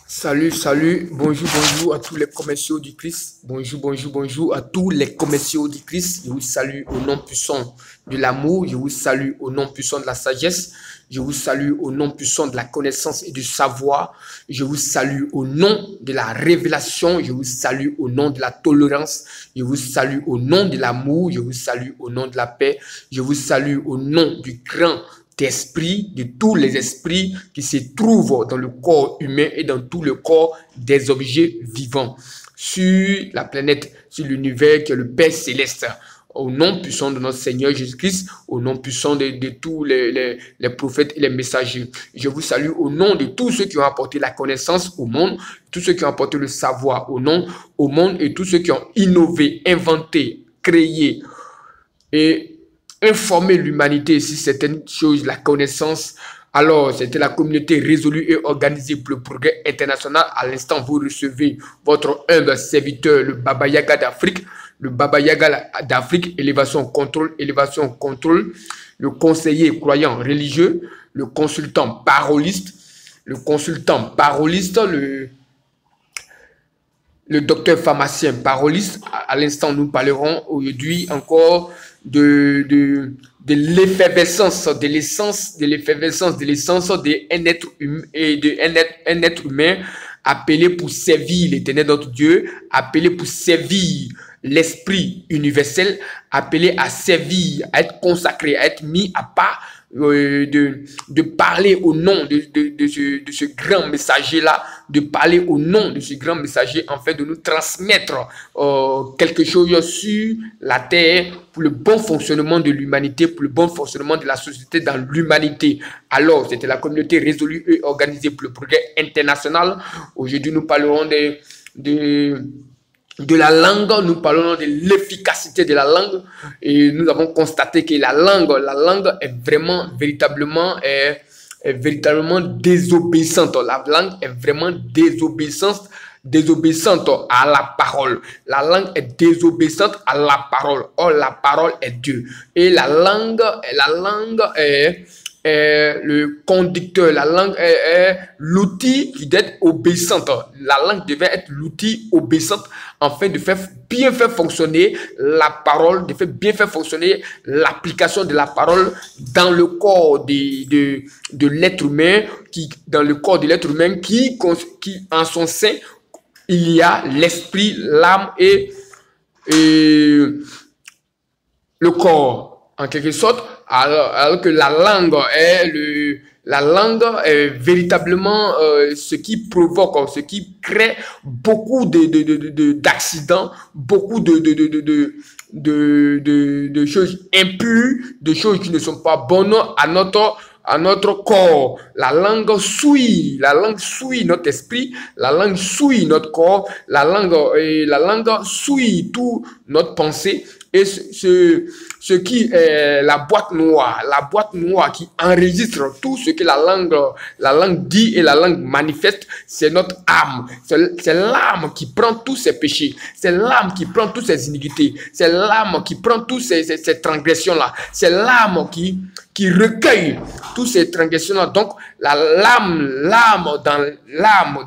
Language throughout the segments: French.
Salut, salut, bonjour, bonjour à tous les commerciaux du Christ. Bonjour, bonjour, bonjour à tous les commerciaux du Christ. Je vous salue au nom puissant de l'amour. Je vous salue au nom puissant de la sagesse. Je vous salue au nom puissant de la connaissance et du savoir. Je vous salue au nom de la révélation. Je vous salue au nom de la tolérance. Je vous salue au nom de l'amour. Je vous salue au nom de la paix. Je vous salue au nom du grand d'esprit, de tous les esprits qui se trouvent dans le corps humain et dans tout le corps des objets vivants sur la planète, sur l'univers qui est le Père Céleste. Au nom puissant de notre Seigneur Jésus-Christ, au nom puissant de tous les prophètes et les messagers. Je vous salue au nom de tous ceux qui ont apporté la connaissance au monde, tous ceux qui ont apporté le savoir au monde et tous ceux qui ont innové, inventé, créé et informer l'humanité sur certaines choses, la connaissance. Alors, c'était la communauté résolue et organisée pour le progrès international. À l'instant, vous recevez votre humble serviteur, le Baba Yaga d'Afrique. Le Baba Yaga d'Afrique, élévation, contrôle, le conseiller croyant religieux, le consultant paroliste, le docteur pharmacien paroliste. À l'instant, nous parlerons aujourd'hui encore de l'effervescence, de l'essence d'un être humain appelé pour servir l'Éternel notre Dieu, appelé pour servir l'Esprit universel, appelé à servir, à être consacré, à être mis à part, de parler au nom de ce grand messager-là, de parler au nom de ce grand messager, en fait, de nous transmettre quelque chose sur la terre pour le bon fonctionnement de l'humanité, pour le bon fonctionnement de la société dans l'humanité. Alors, c'était la communauté résolue et organisée pour le progrès international. Aujourd'hui, nous parlerons de la langue, nous parlons de l'efficacité de la langue et nous avons constaté que la langue est vraiment, véritablement désobéissante. La langue est vraiment désobéissante à la parole. La langue est désobéissante à la parole. Or, la parole est Dieu. Et la langue est le conducteur, la langue est l'outil qui doit être obéissante. La langue devait être l'outil obéissante afin de bien faire fonctionner la parole, de bien faire fonctionner l'application de la parole dans le corps de l'être humain, dans le corps de l'être humain qui en son sein, il y a l'esprit, l'âme et le corps, en quelque sorte. Alors que la langue est véritablement ce qui provoque, ce qui crée beaucoup d'accidents, beaucoup de choses impures, de choses qui ne sont pas bonnes à notre corps. La langue souille notre esprit, la langue souille notre corps, la langue souille tout notre pensée. Et ce qui est la boîte noire qui enregistre tout ce que la langue dit et la langue manifeste, c'est notre âme. C'est l'âme qui prend tous ses péchés, c'est l'âme qui prend toutes ses iniquités, c'est l'âme qui prend toutes ces transgressions-là, c'est l'âme qui recueille toutes ces transgressions-là. Donc, l'âme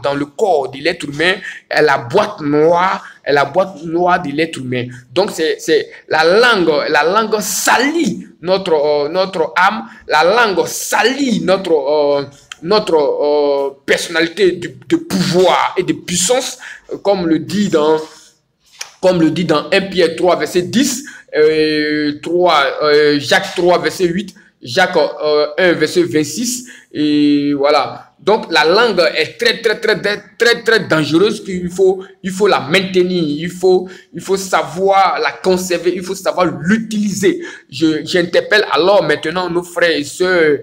dans le corps de l'être humain est la boîte noire de l'être humain. Donc, c'est la langue salit notre âme, la langue salit notre personnalité de pouvoir et de puissance, comme le dit dans 1 Pierre 3, verset 10, Jacques 3, verset 8, Jacques 1, verset 26, et voilà. Donc, la langue est très dangereuse, qu'il faut la maintenir, il faut savoir la conserver, il faut savoir l'utiliser. J'interpelle alors maintenant nos frères et sœurs,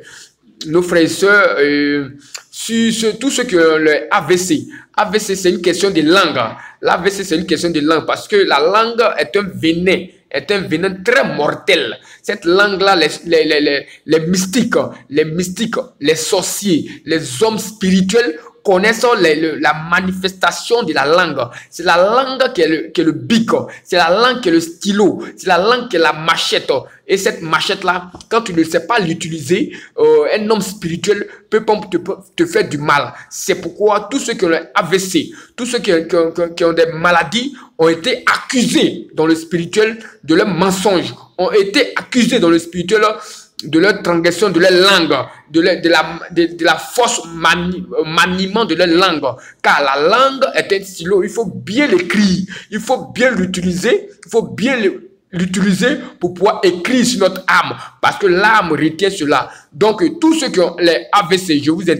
sur tout ce que le AVC. AVC, c'est une question de langue. L'AVC, c'est une question de langue parce que la langue est un venin très mortel. Cette langue-là, les mystiques, les sorciers, les hommes spirituels connaissent la manifestation de la langue. C'est la langue qui est le bic, c'est la langue qui est le stylo, c'est la langue qui est la machette. Et cette machette-là, quand tu ne sais pas l'utiliser, un homme spirituel peut te faire du mal. C'est pourquoi tous ceux qui ont le AVC, tous ceux qui ont des maladies ont été accusés dans le spirituel de leurs mensonges, ont été accusés dans le spirituel de leur transgression, de leur langue, de la fausse maniement de leur langue. Car la langue est un stylo, il faut bien l'écrire, il faut bien l'utiliser, il faut bien l'utiliser pour pouvoir écrire sur notre âme, parce que l'âme retient cela. Donc tous ceux qui ont les AVC, je vous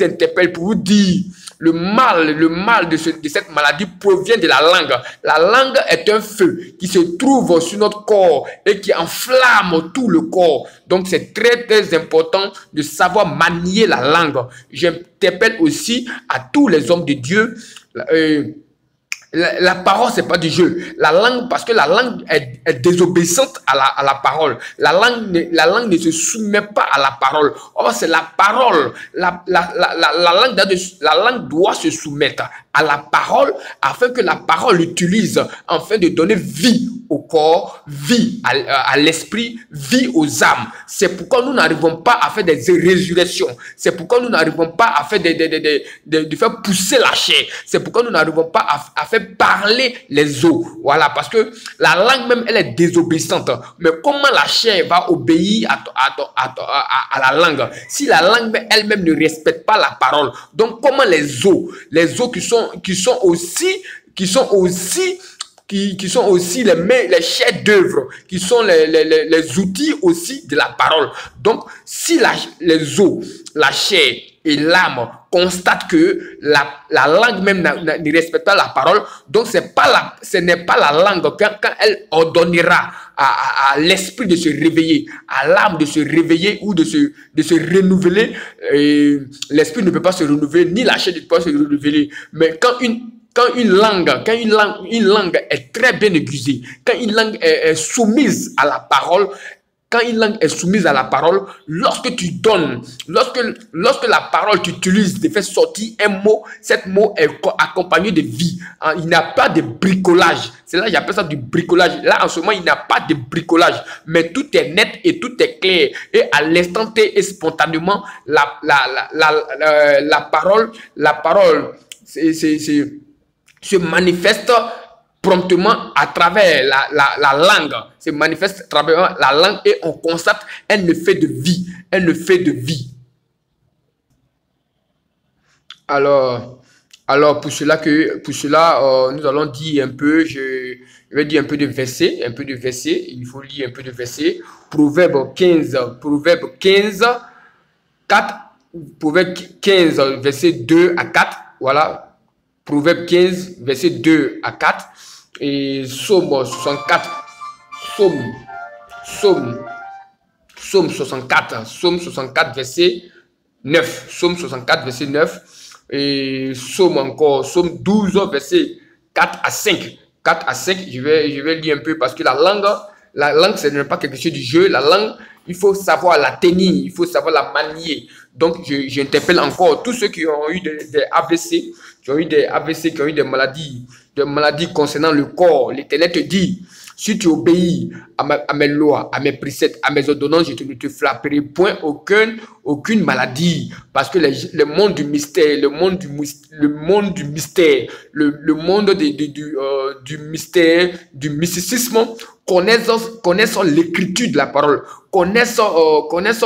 interpelle pour vous dire, le mal de cette maladie provient de la langue. La langue est un feu qui se trouve sur notre corps et qui enflamme tout le corps. Donc c'est très très important de savoir manier la langue. J'interpelle aussi à tous les hommes de Dieu. La parole, c'est pas du jeu. La langue, parce que la langue est désobéissante à la parole. La langue ne se soumet pas à la parole. Or, c'est la parole. La langue doit se soumettre à la parole afin que la parole l'utilise, afin de donner vie au corps, vie à l'esprit, vie aux âmes. C'est pourquoi nous n'arrivons pas à faire des résurrections. C'est pourquoi nous n'arrivons pas à faire de faire pousser la chair. C'est pourquoi nous n'arrivons pas à faire parler les os. Voilà, parce que la langue même, elle est désobéissante. Mais comment la chair va obéir à la langue si la langue elle-même ne respecte pas la parole? Donc comment les os qui sont aussi les chefs d'œuvre, qui sont les outils aussi de la parole. Donc, si les os, la chair et l'âme constatent que la langue même ne respecte pas la parole, donc ce n'est pas la langue quand elle ordonnera à l'esprit de se réveiller, à l'âme de se réveiller ou de se renouveler. L'esprit ne peut pas se renouveler, ni la chair ne peut pas se renouveler. Mais quand une langue est très bien aiguisée, quand une langue est soumise à la parole, quand une langue est soumise à la parole, lorsque tu donnes, lorsque la parole t'utilise de faire sortir un mot, cet mot est accompagné de vie. Il n'y a pas de bricolage. C'est là j'appelle ça du bricolage. Là, en ce moment, il n'y a pas de bricolage. Mais tout est net et tout est clair. Et à l'instant T et spontanément, la parole se manifeste promptement à travers la langue, se manifeste à travers la langue et on constate un effet de vie, Alors pour cela, nous allons dire un peu, je vais dire un peu de versets, il faut lire un peu de versets. Proverbe 15, 4, Proverbe 15, verset 2 à 4, voilà. Proverbe 15, verset 2 à 4. Et Psaume 64, Psaume 64, verset 9. Psaume 64, verset 9. Et Psaume 12, verset 4 à 5. 4 à 5, je vais lire un peu parce que la langue, ce n'est pas quelque chose du jeu. La langue, il faut savoir la tenir, il faut savoir la manier. Donc, j'interpelle encore tous ceux qui ont eu des AVC, qui ont eu des maladies concernant le corps. L'Éternel te dit, si tu obéis à mes lois, à mes préceptes, à mes ordonnances, je ne te frapperai point aucune maladie. Parce que le monde du mystère, le monde du mystère, du mysticisme, connaissent l'écriture de la parole, connaissent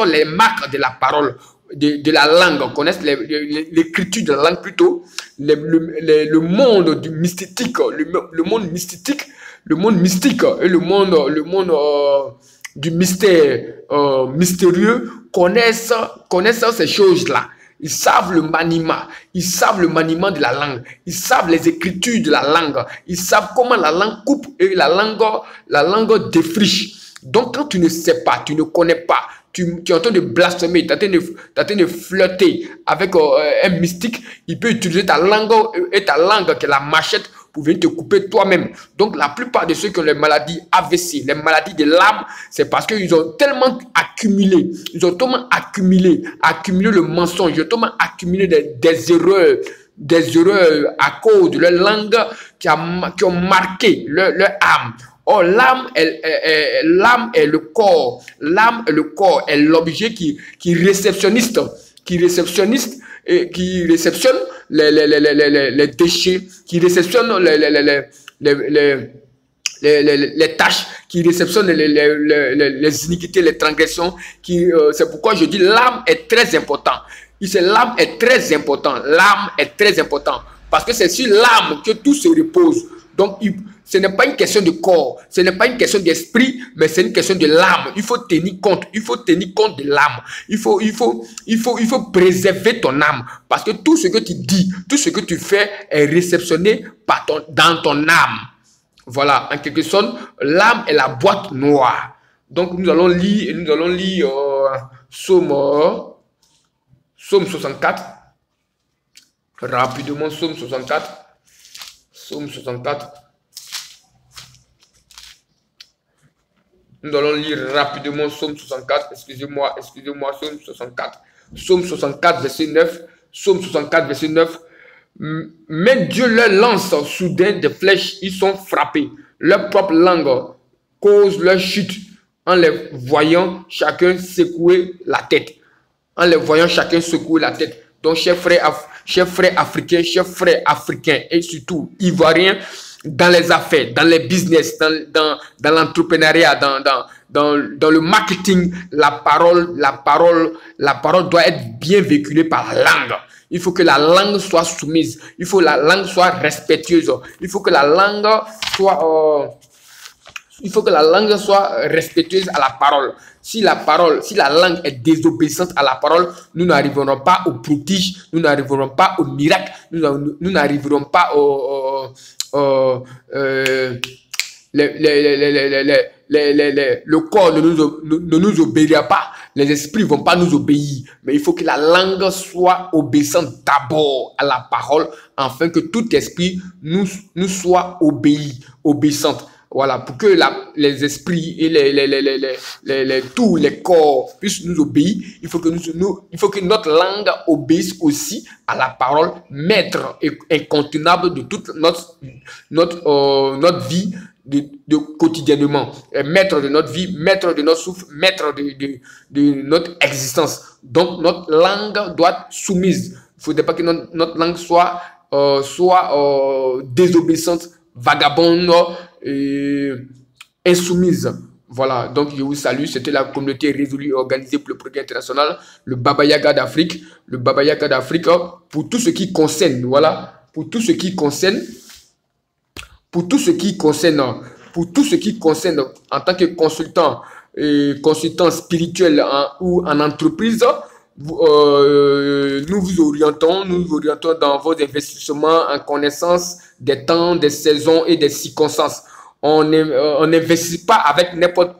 les marques de la parole, de la langue, connaissent l'écriture de la langue plutôt, le monde du mystique, le monde mystique, et le monde du mystère mystérieux connaissent ces choses-là. Ils savent le maniement de la langue. Ils savent les écritures de la langue. Ils savent comment la langue coupe et la langue défriche. Donc, quand tu ne sais pas, tu ne connais pas, tu es en train de blasphémer, tu es en train de flirter avec un mystique, il peut utiliser ta langue qui est la machette pour venir te couper toi-même. Donc, la plupart de ceux qui ont les maladies AVC, les maladies de l'âme, c'est parce qu'ils ont tellement accumulé, accumulé le mensonge, ils ont tellement accumulé des erreurs à cause de leur langue qui ont marqué leur âme. Or, l'âme est le corps. L'âme est le corps, est l'objet qui réceptionniste, qui réceptionne les déchets, qui réceptionne les tâches, qui réceptionne les iniquités, les transgressions. C'est pourquoi je dis l'âme est très important. L'âme est très important. L'âme est très important. Parce que c'est sur l'âme que tout se repose. Donc, ce n'est pas une question de corps, ce n'est pas une question d'esprit, mais c'est une question de l'âme. Il faut tenir compte de l'âme. Il faut préserver ton âme. Parce que tout ce que tu dis, tout ce que tu fais est réceptionné dans ton âme. Voilà, en quelque sorte, l'âme est la boîte noire. Donc, nous allons lire Psaume 64. Rapidement, Psaume 64. Psaume 64. Nous allons lire rapidement Psaume 64. Excusez-moi, Psaume 64. Psaume 64, verset 9. Psaume 64, verset 9. Mais Dieu leur lance soudain des flèches, ils sont frappés. Leur propre langue cause leur chute en les voyant chacun secouer la tête. En les voyant chacun secouer la tête. Donc, chers frères africains et surtout ivoiriens, dans les affaires, dans les business, dans l'entrepreneuriat, dans le marketing, la parole doit être bien véhiculée par la langue. Il faut que la langue soit soumise. Il faut que la langue soit respectueuse. Il faut que la langue soit respectueuse à la parole. Si la langue est désobéissante à la parole, nous n'arriverons pas au prodige, nous n'arriverons pas au miracle, nous n'arriverons pas le corps ne nous obéira pas, les esprits ne vont pas nous obéir. Mais il faut que la langue soit obéissante d'abord à la parole, afin que tout esprit nous soit obéissante. Voilà, pour que les esprits et tous les corps puissent nous obéir, il faut que notre langue obéisse aussi à la parole, maître et incontournable de toute notre vie de quotidiennement, maître de notre vie, maître de notre souffle, maître de notre existence. Donc notre langue doit être soumise. Il ne faudrait pas que notre langue soit désobéissante, vagabonde et insoumise. Voilà, donc je vous salue. C'était la communauté résolue et organisée pour le progrès international, le Baba Yaga d'Afrique. Le Baba Yaga d'Afrique, pour tout ce qui concerne, voilà, pour tout ce qui concerne en tant que consultant spirituel ou en entreprise, nous vous orientons dans vos investissements en connaissance des temps, des saisons et des circonstances. On n'investit pas avec n'importe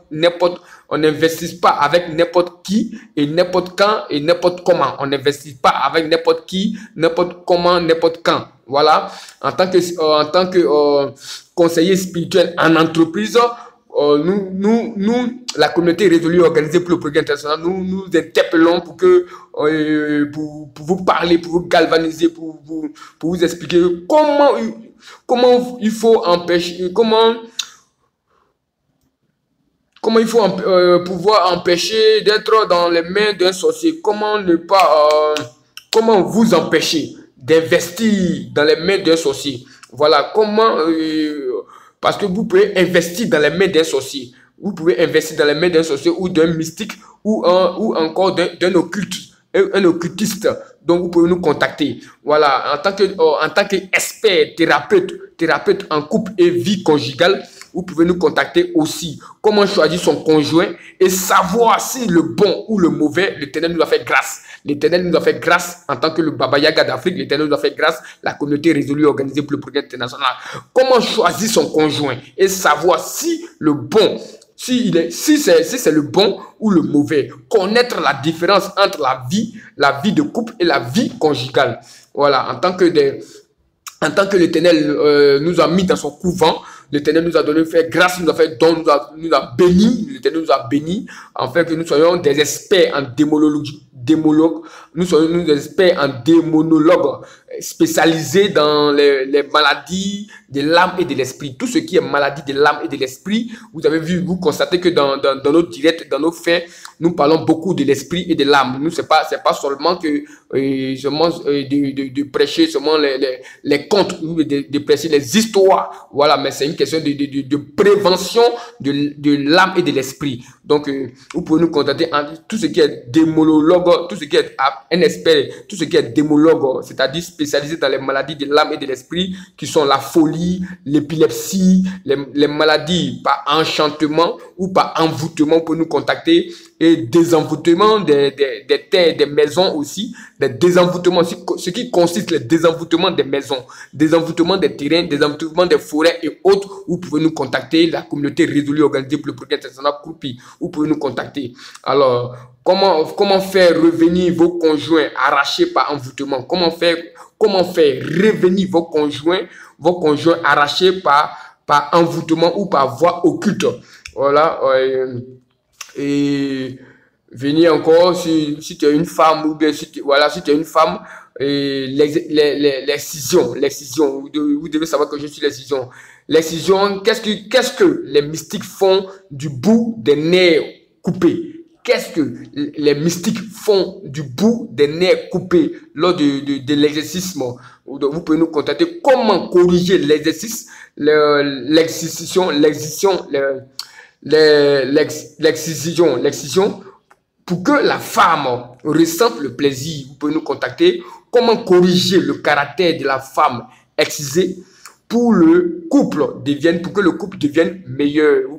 qui et n'importe quand et n'importe comment. On n'investit pas avec n'importe qui, n'importe comment, n'importe quand. Voilà. En tant que conseiller spirituel en entreprise, nous, la communauté résolue organisée pour le progrès international, nous interpellons pour vous parler, pour vous galvaniser, pour vous expliquer comment il faut empêcher, comment il faut pouvoir empêcher d'être dans les mains d'un sorcier, comment vous empêcher d'investir dans les mains d'un sorcier. Voilà, parce que vous pouvez investir dans les mains d'un sorcier. Vous pouvez investir dans les mains d'un sorcier ou d'un mystique ou encore d'un occultiste. Donc, vous pouvez nous contacter. Voilà, en tant qu'expert, thérapeute en couple et vie conjugale, vous pouvez nous contacter aussi. Comment choisir son conjoint et savoir si le bon ou le mauvais, l'Éternel nous a fait grâce. L'Éternel nous a fait grâce en tant que le Baba Yaga d'Afrique. L'Éternel nous a fait grâce, la communauté résolue organisée pour le progrès international. Comment choisir son conjoint et savoir si le bon, si c'est le bon ou le mauvais. Connaître la différence entre la vie de couple et la vie conjugale. Voilà, en tant que En tant que l'Éternel nous a mis dans son couvent, l'Éternel nous a donné fait grâce, nous a fait don, nous a bénis, l'Éternel nous a bénis, afin que nous soyons des experts en démonologue, nous soyons des experts en démonologue, spécialisés dans les maladies de l'âme et de l'esprit. Tout ce qui est maladie de l'âme et de l'esprit, vous avez vu, vous constatez que dans nos directs, dans nos faits, nous parlons beaucoup de l'esprit et de l'âme. Nous, c'est pas seulement que de prêcher seulement les contes, de prêcher les histoires. Voilà, mais c'est une question de prévention de l'âme et de l'esprit. Donc, vous pouvez nous contacter en tout ce qui est démonologue, tout ce qui est un expert, tout ce qui est démonologue, c'est-à-dire spécialisé dans les maladies de l'âme et de l'esprit, qui sont la folie, l'épilepsie, les maladies par enchantement ou par envoûtement. Vous pouvez nous contacter. Et désenvoûtement des terres, des maisons aussi, des désenvoûtements, ce qui consiste les désenvoûtements des maisons, désenvoûtement des terrains, désenvoûtement des forêts et autres. Vous pouvez nous contacter, la communauté résolue organisée pour le progrès international Kroupi. Vous pouvez nous contacter. Alors, comment faire revenir vos conjoints arrachés par envoûtement? Comment faire revenir vos conjoints arrachés par envoûtement ou par voie occulte? Voilà. Et venir encore si tu es une femme ou bien si tu es une femme, l'excision, vous devez savoir que je suis l'excision. L'excision, qu'est-ce que les mystiques font du bout des nerfs coupés? Qu'est-ce que les mystiques font du bout des nerfs coupés lors de l'exercice? Vous pouvez nous contacter. Comment corriger l'exercice, l'excision, l'excision, pour que la femme ressente le plaisir. Vous pouvez nous contacter. Comment corriger le caractère de la femme excisée pour que le couple devienne meilleur? Vous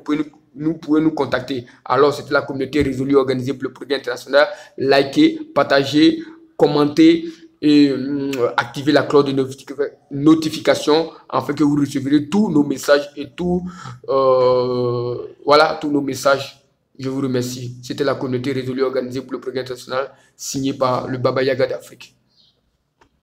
pouvez nous contacter. Alors, c'était la communauté résolue organisée pour le progrès international. Likez, partagez, commentez et activez la cloche de notification afin que vous recevrez tous nos messages et tous nos messages. Je vous remercie. C'était la communauté résolue organisée pour le progrès international, signée par le Baba Yaga d'Afrique.